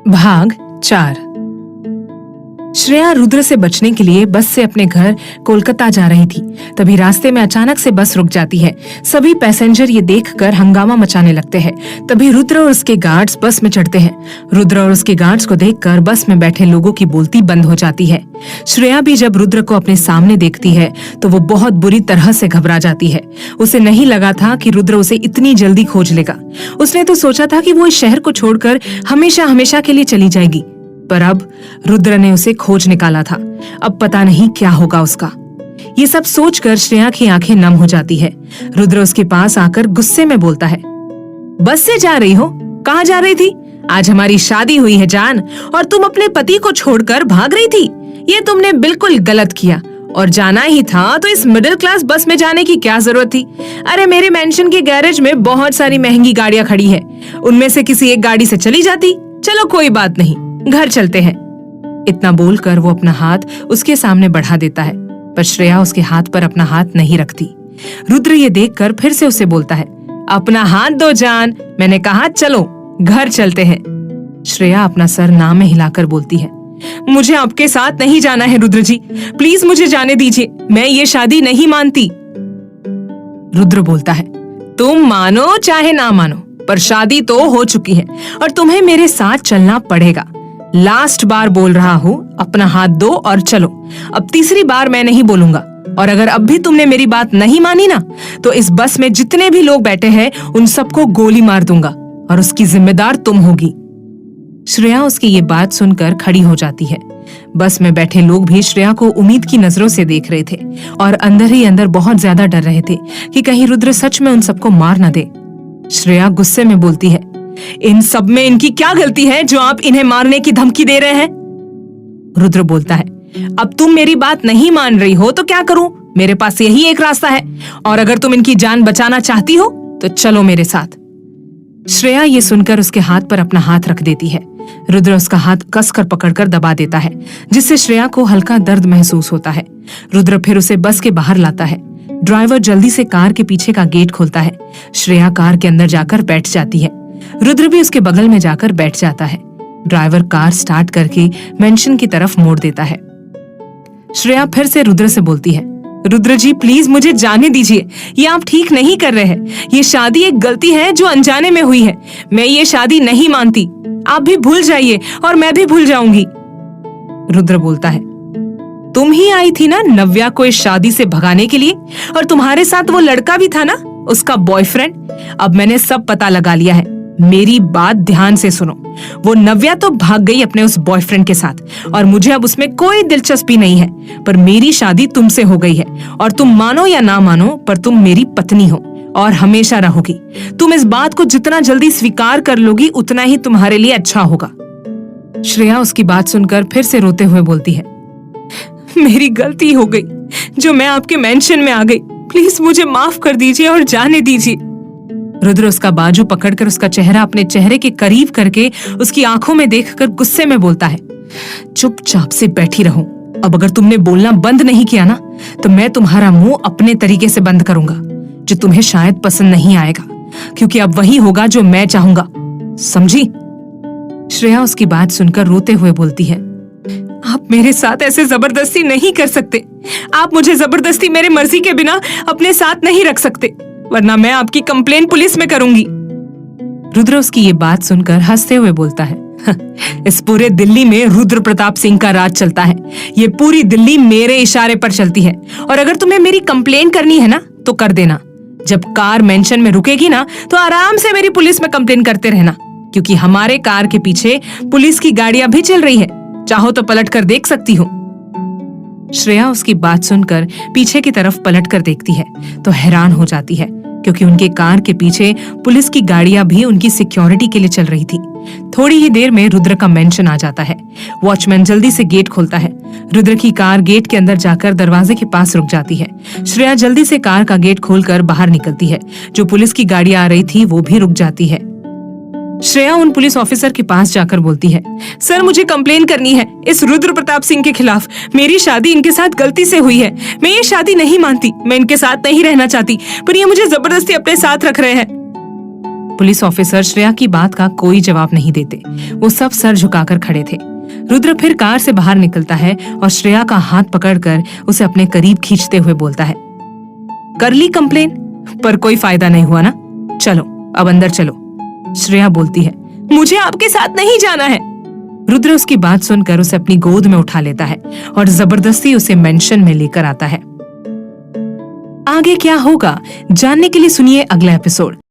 भाग 4। श्रेया रुद्र से बचने के लिए बस से अपने घर कोलकाता जा रही थी। तभी रास्ते में अचानक से बस रुक जाती है। सभी पैसेंजर ये देखकर हंगामा मचाने लगते हैं। तभी रुद्र और उसके गार्ड्स बस में चढ़ते हैं। रुद्र और उसके गार्ड्स को देखकर बस में बैठे लोगों की बोलती बंद हो जाती है। श्रेया भी जब रुद्र को अपने सामने देखती है तो वो बहुत बुरी तरह से घबरा जाती है। उसे नहीं लगा था कि रुद्र उसे इतनी जल्दी खोज लेगा। उसने तो सोचा था कि वो इस शहर को छोड़कर हमेशा हमेशा के लिए चली जाएगी, पर अब रुद्र ने उसे खोज निकाला था। अब पता नहीं क्या होगा उसका। ये सब सोचकर श्रेया की आंखें नम हो जाती है। रुद्र उसके पास आकर गुस्से में बोलता है, बस से जा रही हो? कहाँ जा रही थी? आज हमारी शादी हुई है जान, और तुम अपने पति को छोड़कर भाग रही थी। ये तुमने बिल्कुल गलत किया, और जाना ही था तो इस मिडिल क्लास बस में जाने की क्या जरूरत थी? अरे मेरे मेंशन के गैरेज में बहुत सारी महंगी गाड़ियां खड़ी है, उनमें से किसी एक गाड़ी से चली जाती। चलो कोई बात नहीं, घर चलते हैं। इतना बोलकर वो अपना हाथ उसके सामने बढ़ा देता है, पर श्रेया उसके हाथ पर अपना हाथ नहीं रखती। रुद्र ये देखकर फिर से उसे बोलता है, अपना हाथ दो जान, मैंने कहा चलो घर चलते हैं। श्रेया अपना सर ना में हिलाकर बोलती है, मुझे आपके साथ नहीं जाना है रुद्र जी, प्लीज मुझे जाने दीजिए, मैं ये शादी नहीं मानती। रुद्र बोलता है, तुम मानो चाहे ना मानो, पर शादी तो हो चुकी है और तुम्हें मेरे साथ चलना पड़ेगा। लास्ट बार बोल रहा हूँ, अपना हाथ दो और चलो। अब तीसरी बार मैं नहीं बोलूंगा, और अगर अब भी तुमने मेरी बात नहीं मानी ना, तो इस बस में जितने भी लोग बैठे हैं उन सबको गोली मार दूंगा, और उसकी जिम्मेदार तुम होगी। श्रेया उसकी ये बात सुनकर खड़ी हो जाती है। बस में बैठे लोग भी श्रेया को उम्मीद की नजरों से देख रहे थे, और अंदर ही अंदर बहुत ज्यादा डर रहे थे कि कहीं रुद्र सच में उन सबको मार न दे। श्रेया गुस्से में बोलती है, इन सब में इनकी क्या गलती है जो आप इन्हें मारने की धमकी दे रहे हैं? रुद्र बोलता है, अब तुम मेरी बात नहीं मान रही हो तो क्या करूं? मेरे पास यही एक रास्ता है, और अगर तुम इनकी जान बचाना चाहती हो तो चलो मेरे साथ। श्रेया ये सुनकर उसके हाथ पर अपना हाथ रख देती है। रुद्र उसका हाथ कसकर पकड़कर दबा देता है, जिससे श्रेया को हल्का दर्द महसूस होता है। रुद्र फिर उसे बस के बाहर लाता है। ड्राइवर जल्दी से कार के पीछे का गेट खोलता है। श्रेया कार के अंदर जाकर बैठ जाती है। रुद्र भी उसके बगल में जाकर बैठ जाता है। ड्राइवर कार स्टार्ट करके मेंशन की तरफ मोड़ देता है। श्रेया फिर से रुद्र से बोलती है, रुद्र जी प्लीज मुझे जाने दीजिए, ये आप ठीक नहीं कर रहे हैं। ये शादी एक गलती है जो अनजाने में हुई है। मैं ये शादी नहीं मानती, आप भी भूल जाइए और मैं भी भूल जाऊंगी। रुद्र बोलता है, तुम ही आई थी ना नव्या को इस शादी से भगाने के लिए, और तुम्हारे साथ वो लड़का भी था ना, उसका बॉयफ्रेंड। अब मैंने सब पता लगा लिया है, मेरी बात ध्यान से सुनो। वो नव्या तो भाग गई अपने उस बॉयफ्रेंड के साथ, और मुझे अब उसमें कोई दिलचस्पी नहीं है, पर मेरी शादी तुमसे हो गई है, और तुम मानो या ना मानो पर तुम मेरी पत्नी हो और हमेशा रहोगी। तुम इस बात को जितना जल्दी स्वीकार कर लोगी उतना ही तुम्हारे लिए अच्छा होगा। श्रेया उसकी बात सुनकर फिर से रोते हुए बोलती है, मेरी गलती हो गई जो मैं आपके मेंशन में आ गई, प्लीज मुझे माफ कर दीजिए और जाने दीजिए। रुद्र उसका बाजू पकड़कर उसका चेहरा अपने चेहरे के करीब करके उसकी आंखों में देखकर गुस्से में बोलता है, चुपचाप से बैठी रहो। अब अगर तुमने बोलना बंद नहीं किया ना, तो मैं तुम्हारा मुंह अपने तरीके से बंद करूंगा, जो तुम्हें शायद पसंद नहीं आएगा, क्योंकि अब वही होगा जो मैं चाहूंगा, समझी? श्रेया उसकी बात सुनकर रोते हुए बोलती है, आप मेरे साथ ऐसे जबरदस्ती नहीं कर सकते। आप मुझे जबरदस्ती मेरे मर्जी के बिना अपने साथ नहीं रख सकते, वरना मैं आपकी कंप्लेन पुलिस में करूंगी। रुद्र उसकी ये बात सुनकर हंसते हुए बोलता है, इस पूरे दिल्ली में रुद्र प्रताप सिंह का राज चलता है। ये पूरी दिल्ली मेरे इशारे पर चलती है, और अगर तुम्हें मेरी कंप्लेन करनी है ना तो कर देना। जब कार मेंशन में रुकेगी ना तो आराम से मेरी पुलिस में कंप्लेन करते रहना, क्योंकि हमारे कार के पीछे पुलिस की गाड़ियां भी चल रही है, चाहो तो पलट कर देख सकती हो। श्रेया उसकी बात सुनकर पीछे की तरफ पलट कर देखती है तो हैरान हो जाती है, क्योंकि उनके कार के पीछे पुलिस की गाड़ियां भी उनकी सिक्योरिटी के लिए चल रही थी। थोड़ी ही देर में रुद्र का मेंशन आ जाता है। वॉचमैन जल्दी से गेट खोलता है। रुद्र की कार गेट के अंदर जाकर दरवाजे के पास रुक जाती है। श्रेया जल्दी से कार का गेट खोलकर बाहर निकलती है। जो पुलिस की गाड़ियां आ रही थी वो भी रुक जाती है। श्रेया उन पुलिस ऑफिसर के पास जाकर बोलती है, सर मुझे कंप्लेन करनी है इस रुद्र प्रताप सिंह के खिलाफ। मेरी शादी इनके साथ गलती से हुई है। मैं ये शादी नहीं मानती, मैं इनके साथ नहीं रहना चाहती, पर ये मुझे जबरदस्ती अपने साथ रख रहे हैं। पुलिस ऑफिसर श्रेया की बात का कोई जवाब नहीं देते। वो सब सर झुकाकर खड़े थे। रुद्र फिर कार से बाहर निकलता है और श्रेया का हाथ पकड़कर उसे अपने करीब खींचते हुए बोलता है, कर ली कंप्लेन, पर कोई फायदा नहीं हुआ ना, चलो अब अंदर चलो। श्रेया बोलती है, मुझे आपके साथ नहीं जाना है। रुद्र उसकी बात सुनकर उसे अपनी गोद में उठा लेता है और जबरदस्ती उसे मेंशन में लेकर आता है। आगे क्या होगा जानने के लिए सुनिए अगला एपिसोड।